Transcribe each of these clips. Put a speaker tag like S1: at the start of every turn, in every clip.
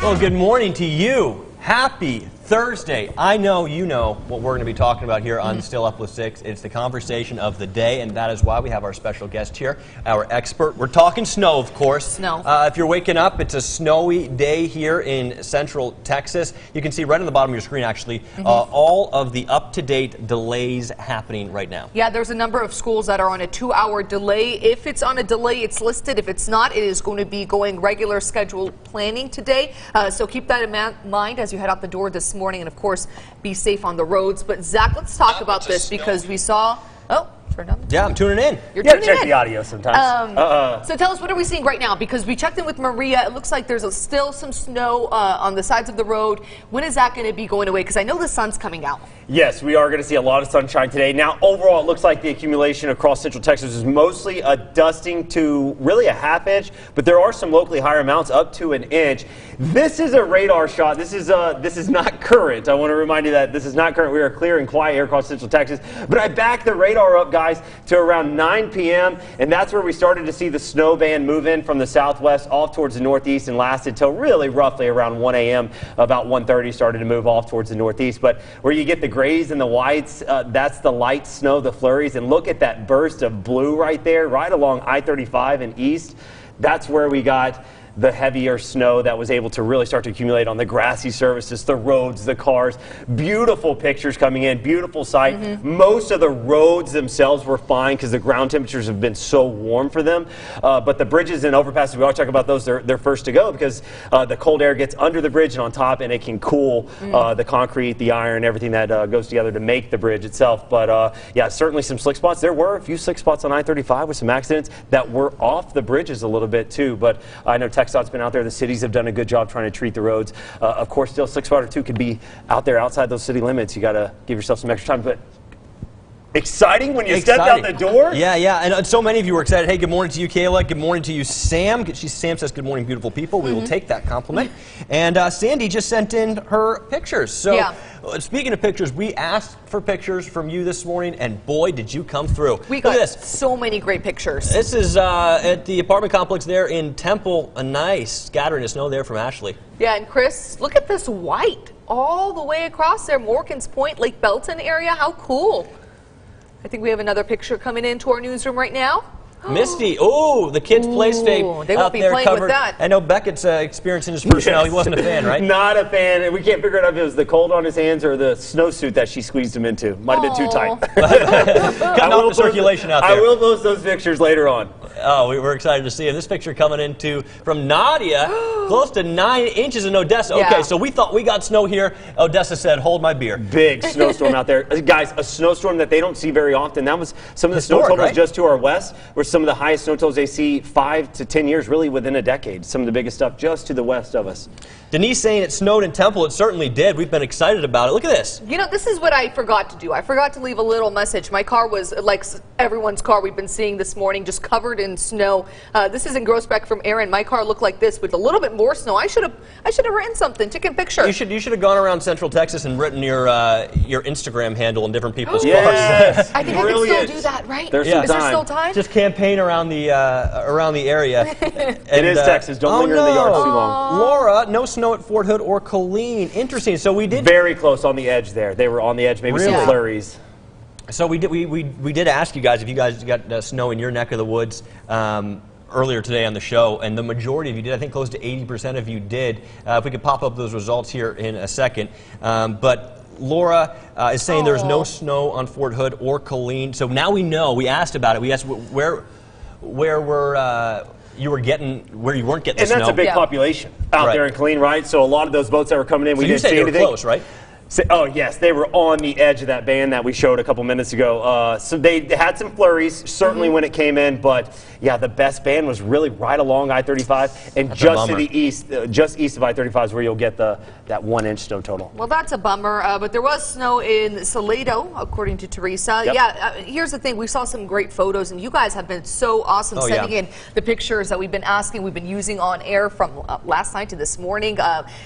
S1: Well, good morning to you. Happy Thursday. I know you know what we're going to be talking about here on Still Up with 6. It's the conversation of the day, and that is why we have our special guest here, our expert. We're talking snow, of course.
S2: Snow.
S1: If you're waking up, it's a snowy day here in central Texas. You can see right on the bottom of your screen, actually, all of the up-to-date delays happening right now.
S2: Yeah, there's a number of schools that are on a 2-hour delay. If it's on a delay, it's listed. If it's not, it is going to be going regular scheduled planning today. So keep that in mind as you head out the door this morning, and of course be safe on the roads. But Zach, let's talk about this because we saw turn on.
S1: Yeah, I'm tuning in.
S2: You're tuning
S3: check
S2: in.
S3: the audio sometimes.
S2: So tell us, what are we seeing right now? Because we checked in with Maria. It looks like there's still some snow on the sides of the road. When is that going to be going away? Because I know the sun's coming out.
S3: Yes, we are going to see a lot of sunshine today. Now, overall, it looks like the accumulation across central Texas is mostly a dusting to really a half inch, but there are some locally higher amounts up to an inch. This is a radar shot. This is not current. I want to remind you that this is not current. We are clear and quiet here across central Texas. But I backed the radar up, guys, to around 9 p.m., and that's where we started to see the snow band move in from the southwest off towards the northeast and lasted till really roughly around 1 a.m. About 1:30 started to move off towards the northeast. But where you get the grays and the whites, that's the light snow, the flurries. And look at that burst of blue right there, right along I-35 and east. That's where we got the heavier snow that was able to really start to accumulate on the grassy surfaces, the roads, the cars. Beautiful pictures coming in, beautiful sight. Most of the roads themselves were fine because the ground temperatures have been so warm for them. But the bridges and overpasses, we always talk about those, they're first to go because the cold air gets under the bridge and on top, and it can cool the concrete, the iron, everything that goes together to make the bridge itself. But yeah, certainly some slick spots. There were a few slick spots on I-35 with some accidents that were off the bridges a little bit too. But I know TxDOT's been out there. The cities have done a good job trying to treat the roads. Of course, still 6 spot or 2 could be out there outside those city limits. You got to give yourself some extra time. But exciting when you step out the door.
S1: Yeah, and so many of you were excited. Hey, good morning to you, Kayla. Good morning to you, Sam. Sam says, good morning, beautiful people. We will take that compliment. And Sandy just sent in her pictures. So speaking of pictures, we asked for pictures from you this morning, and boy, did you come through.
S2: We got so many great pictures.
S1: This is at the apartment complex there in Temple. A nice scattering of snow there from Ashley.
S2: Yeah, and Chris, look at this white all the way across there. Morgan's Point, Lake Belton area. How cool. I think we have another picture coming into our newsroom right now.
S1: Misty, the kids' play state
S2: they won't be playing
S1: covered.
S2: with that.
S1: I know Beckett's experiencing his personality. He wasn't a fan, right?
S3: Not a fan. We can't figure out if it was the cold on his hands or the snowsuit that she squeezed him into. Might have been too tight.
S1: Cutting off the circulation out there.
S3: I will post those pictures later on.
S1: Oh, we were excited to see it. This picture coming from Nadia, close to 9 inches in Odessa. Okay, so we thought we got snow here. Odessa said, hold my beer.
S3: Big snowstorm out there. Guys, a snowstorm that they don't see very often. That was some of the snow totals just to our west were some of the highest snow totals they see 5 to 10 years, really within a decade. Some of the biggest stuff just to the west of us.
S1: Denise saying it snowed in Temple. It certainly did. We've been excited about it. Look at this.
S2: You know, this is what I forgot to do. I forgot to leave a little message. My car was like everyone's car we've been seeing this morning, just covered in snow. This is in Groesbeck from Aaron. My car looked like this with a little bit more snow. I should have written something, taken a picture.
S1: You should have gone around Central Texas and written your Instagram handle in different people's cars.
S3: Yes,
S2: I think I can still do that, right?
S3: There's
S2: Is there still time?
S1: Just campaign around the area.
S3: It is Texas. Don't linger in the yard too long.
S1: Laura, no snow at Fort Hood or Colleen. Interesting. So we did
S3: very close on the edge there. They were on the edge, maybe some flurries.
S1: So we did ask you guys if you guys got snow in your neck of the woods earlier today on the show, and the majority of you did. I think close to 80% of you did. If we could pop up those results here in a second. But Laura is saying there's no snow on Fort Hood or Colleen. So now we know. We asked about it. We asked where you weren't getting the snow.
S3: And that's a big population out there in Colleen, right? So a lot of those boats that were coming in, we didn't see anything.
S1: They were close, right?
S3: Oh, yes, they were on the edge of that band that we showed a couple minutes ago. So they had some flurries, certainly when it came in, but yeah, the best band was really right along I-35, and just to the east, just east of I-35 is where you'll get that 1-inch snow total.
S2: Well, that's a bummer, but there was snow in Salado, according to Teresa. Here's the thing. We saw some great photos, and you guys have been so awesome sending in the pictures that we've been asking, we've been using on air from last night to this morning,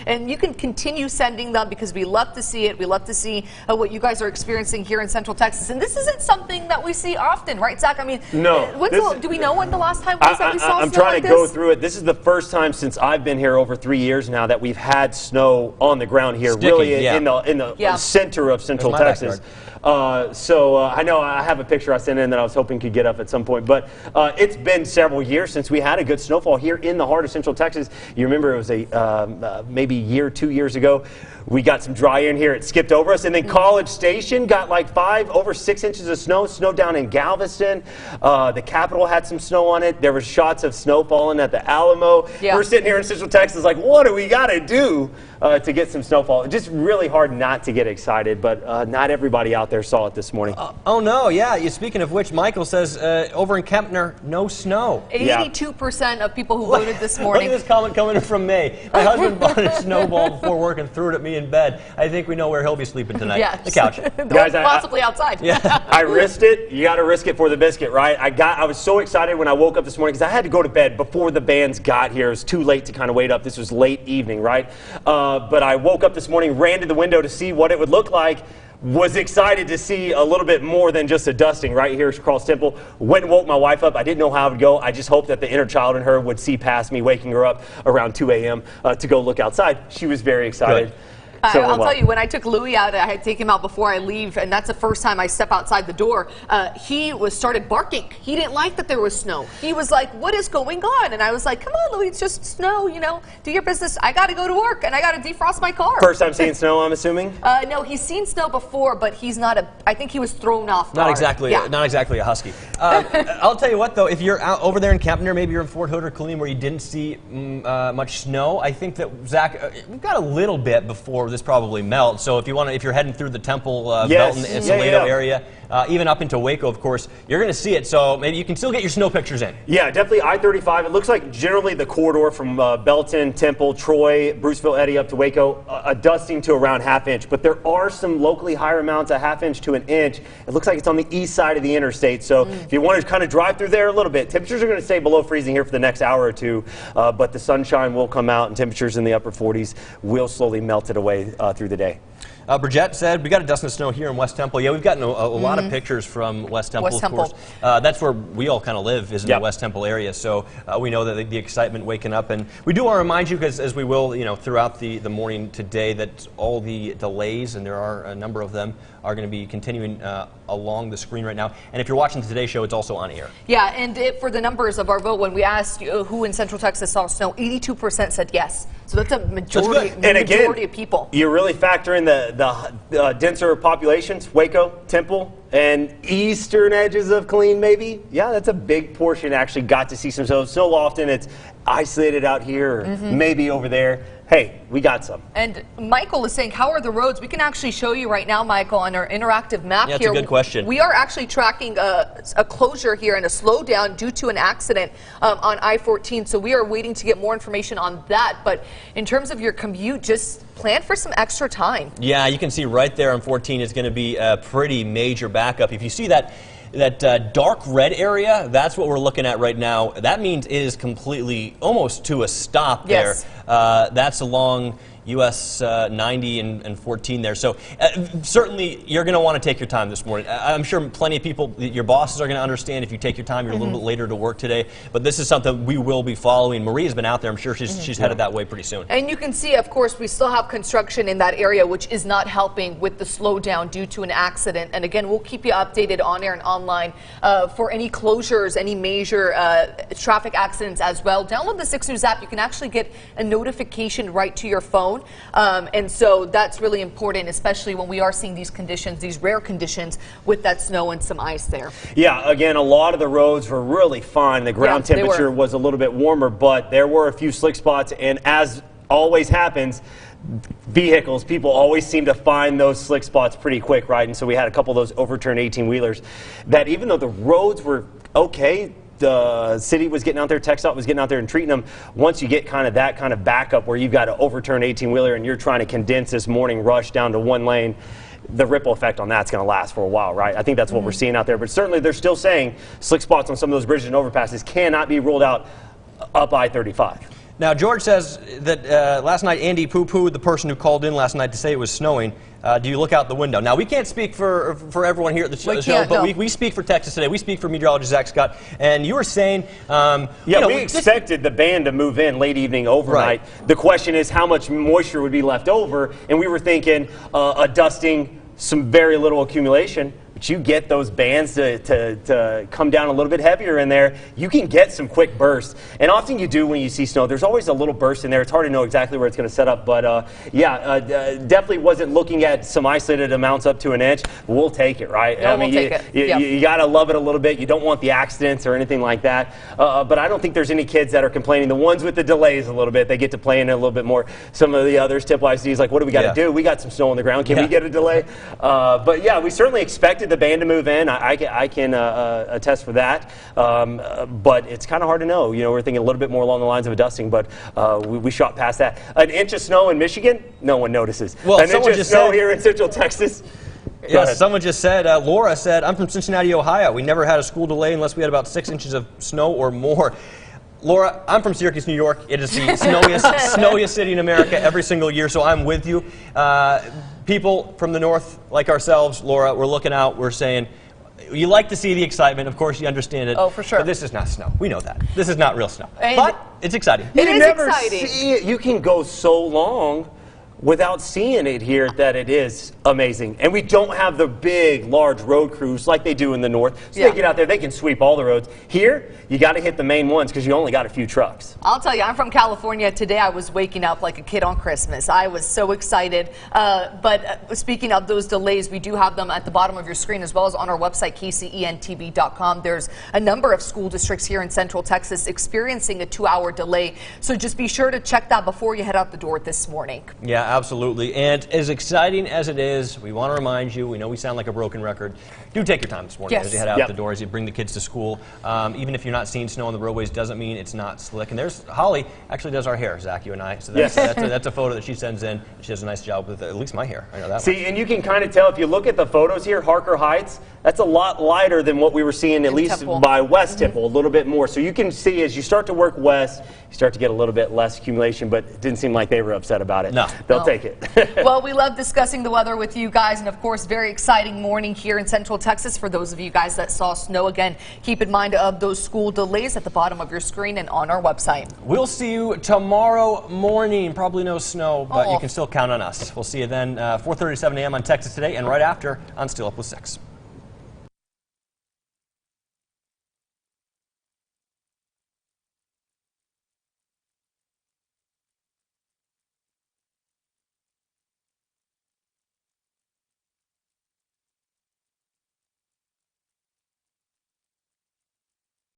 S2: and you can continue sending them because we love to see it. We love to see what you guys are experiencing here in Central Texas. And this isn't something that we see often, right, Zach? I mean,
S3: no.
S2: Do we know when the last time was that we saw
S3: I'm
S2: snow
S3: trying
S2: like
S3: to
S2: this?
S3: go through it. This is the first time since I've been here over 3 years now that we've had snow on the ground here,
S1: Sticky,
S3: really
S1: yeah.
S3: in the center of Central Texas. I know I have a picture I sent in that I was hoping could get up at some point, but it's been several years since we had a good snowfall here in the heart of Central Texas. You remember it was maybe a year, 2 years ago. We got some dry in here. It skipped over us. And then College Station got like over 6 inches of snow. Snow down in Galveston. The Capitol had some snow on it. There were shots of snow falling at the Alamo.
S2: Yeah.
S3: We're sitting here in Central Texas like, what do we got to do to get some snowfall? Just really hard not to get excited, but not everybody out there saw it this morning.
S1: Oh, no, yeah. Speaking of which, Michael says over in Kempner, no snow.
S2: 82% of people who voted this morning.
S1: Look at this comment coming in from May. My husband bought a snowball before work and threw it at me in bed. I think we know where he'll be sleeping tonight.
S2: Yes.
S1: The couch.
S3: Guys,
S2: possibly outside.
S1: Yeah.
S3: I risked it. You got to risk it for the biscuit, right? I was so excited when I woke up this morning because I had to go to bed before the bands got here. It was too late to kind of wait up. This was late evening, right? But I woke up this morning, ran to the window to see what it would look like. Was excited to see a little bit more than just a dusting right here across Temple. Went and woke my wife up. I didn't know how it would go. I just hoped that the inner child in her would see past me, waking her up around 2 a.m. To go look outside. She was very excited.
S1: Good.
S2: I'll tell you, when I took Louis out, I had to take him out before I leave, and that's the first time I step outside the door. He started barking. He didn't like that there was snow. He was like, "What is going on?" And I was like, "Come on, Louis, it's just snow. You know, do your business. I got to go to work, and I got to defrost my car."
S3: First time seeing snow, I'm assuming.
S2: No, he's seen snow before, but he's not I think he was thrown off guard.
S1: Not exactly a husky. I'll tell you what, though, if you're out over there in Kempner, maybe you're in Fort Hood or Killeen where you didn't see much snow, I think that Zach, we've got a little bit before this probably melts. So if you're heading through the Temple, Belton, and Salado area, even up into Waco, of course, you're going to see it. So maybe you can still get your snow pictures in.
S3: Yeah, definitely I-35. It looks like generally the corridor from Belton, Temple, Troy, Bruceville, Eddy up to Waco, a dusting to around ½ inch. But there are some locally higher amounts, ½ inch to an inch. It looks like it's on the east side of the interstate. So if you want to kind of drive through there a little bit, temperatures are going to stay below freezing here for the next hour or two. But the sunshine will come out and temperatures in the upper 40s will slowly melt it away through the day.
S1: Bridgette said, we got a dusting of snow here in West Temple. Yeah, we've gotten a lot of pictures from West Temple, of course. That's where we all kind of live, is in the West Temple area. So we know that the excitement waking up. And we do want to remind you, because as we will, throughout the morning today, that all the delays, and there are a number of them, are going to be continuing along the screen right now. And if you're watching the Today Show, it's also on air. Yeah,
S2: and for the numbers of our vote, when we asked who in Central Texas saw snow, 82% said yes. So that's a majority, majority of people.
S3: You really factor in the denser populations, Waco, Temple, and eastern edges of Killeen, maybe. Yeah, that's a big portion actually got to see some snow. So often it's isolated out here, or maybe over there. Hey, we got some.
S2: And Michael is saying, how are the roads? We can actually show you right now, Michael, on our interactive map here.
S1: That's a good question.
S2: We are actually tracking a closure here and a slowdown due to an accident on I-14. So we are waiting to get more information on that. But in terms of your commute, just plan for some extra time.
S1: Yeah, you can see right there on 14 is going to be a pretty major backup. If you see that dark red area, that's what we're looking at right now. That means it is completely, almost to a stop there. That's along US 90 and 14 there. So certainly you're going to want to take your time this morning. I'm sure plenty of people, your bosses are going to understand if you take your time, you're a little bit later to work today. But this is something we will be following. Maria's been out there. I'm sure she's headed that way pretty soon.
S2: And you can see, of course, we still have construction in that area, which is not helping with the slowdown due to an accident. And again, we'll keep you updated on air and online for any closures, any major traffic accidents as well. Download the 6 News app. You can actually get a notification right to your phone. And so that's really important, especially when we are seeing these conditions, these rare conditions with that snow and some ice there.
S3: Yeah, again, a lot of the roads were really fine. The ground temperature was a little bit warmer, but there were a few slick spots. And as always happens, vehicles, people always seem to find those slick spots pretty quick, right? And so we had a couple of those overturned 18-wheelers that even though the roads were okay, the city was getting out there, TxDOT was getting out there and treating them. Once you get that kind of backup where you've got to overturn 18-wheeler and you're trying to condense this morning rush down to one lane, the ripple effect on that's going to last for a while, right? I think that's what we're seeing out there. But certainly they're still saying slick spots on some of those bridges and overpasses cannot be ruled out up I-35.
S1: Now, George says that last night Andy poo-pooed the person who called in last night to say it was snowing. Do you look out the window? Now, we can't speak for everyone here at the show, but we speak for Texas today. We speak for meteorologist Zach Scott. And you were saying...
S3: we expected the band to move in late evening overnight. Right. The question is how much moisture would be left over, and we were thinking a dusting, some very little accumulation. But you get those bands to come down a little bit heavier in there, you can get some quick bursts. And often you do when you see snow. There's always a little burst in there. It's hard to know exactly where it's going to set up. But, definitely wasn't looking at some isolated amounts up to an inch. We'll take it, right?
S2: No, we'll take it.
S3: You got to love it a little bit. You don't want the accidents or anything like that. But I don't think there's any kids that are complaining. The ones with the delays a little bit, they get to play in it a little bit more. Some of the others, tip-wise, is like, what do we got to do? We got some snow on the ground. Can we get a delay? But, yeah, we certainly expected the band to move in. I can attest for that. But it's kind of hard to know. You know, we're thinking a little bit more along the lines of a dusting, but we shot past that. An inch of snow in Michigan, no one notices.
S1: Well,
S3: an inch of snow here in Central Texas.
S1: Yes, someone just said, Laura said, I'm from Cincinnati, Ohio. We never had a school delay unless we had about 6 inches of snow or more. Laura, I'm from Syracuse, New York. It is the snowiest city in America every single year, so I'm with you. People from the north, like ourselves, Laura, we're looking out, we're saying, you like to see the excitement. Of course, you understand it.
S2: Oh, for sure.
S1: But this is not snow. We know that. This is not real snow. But it's exciting.
S2: It is
S3: exciting. See it. You can go so long without seeing it here that it is amazing. And we don't have the big, large road crews like they do in the north. So they get out there, they can sweep all the roads. Here, you got to hit the main ones because you only got a few trucks.
S2: I'll tell you, I'm from California. Today I was waking up like a kid on Christmas. I was so excited. But speaking of those delays, we do have them at the bottom of your screen as well as on our website, kcentv.com. There's a number of school districts here in Central Texas experiencing a 2-hour delay. So just be sure to check that before you head out the door this morning.
S1: Yeah, absolutely. And as exciting as it is, we want to remind you, we know we sound like a broken record, do take your time this morning as you head out the door, as you bring the kids to school. Even if you're not seeing snow on the roadways, doesn't mean it's not slick. And there's Holly actually does our hair, Zach, you and I. So that's a photo that she sends in. She does a nice job with at least my hair. I know that.
S3: See, and you can kind of tell if you look at the photos here, Harker Heights, that's a lot lighter than what we were seeing at least by West Temple, a little bit more. So you can see as you start to work west, you start to get a little bit less accumulation, but it didn't seem like they were upset about it.
S1: No.
S3: They'll take it.
S2: Well, we love discussing the weather with you guys, and of course, very exciting morning here in Central Texas. For those of you guys that saw snow, again, keep in mind of those school delays at the bottom of your screen and on our website.
S1: We'll see you tomorrow morning. Probably no snow, but you can still count on us. We'll see you then, 4:37 a.m. on Texas Today, and right after on Still Up with 6.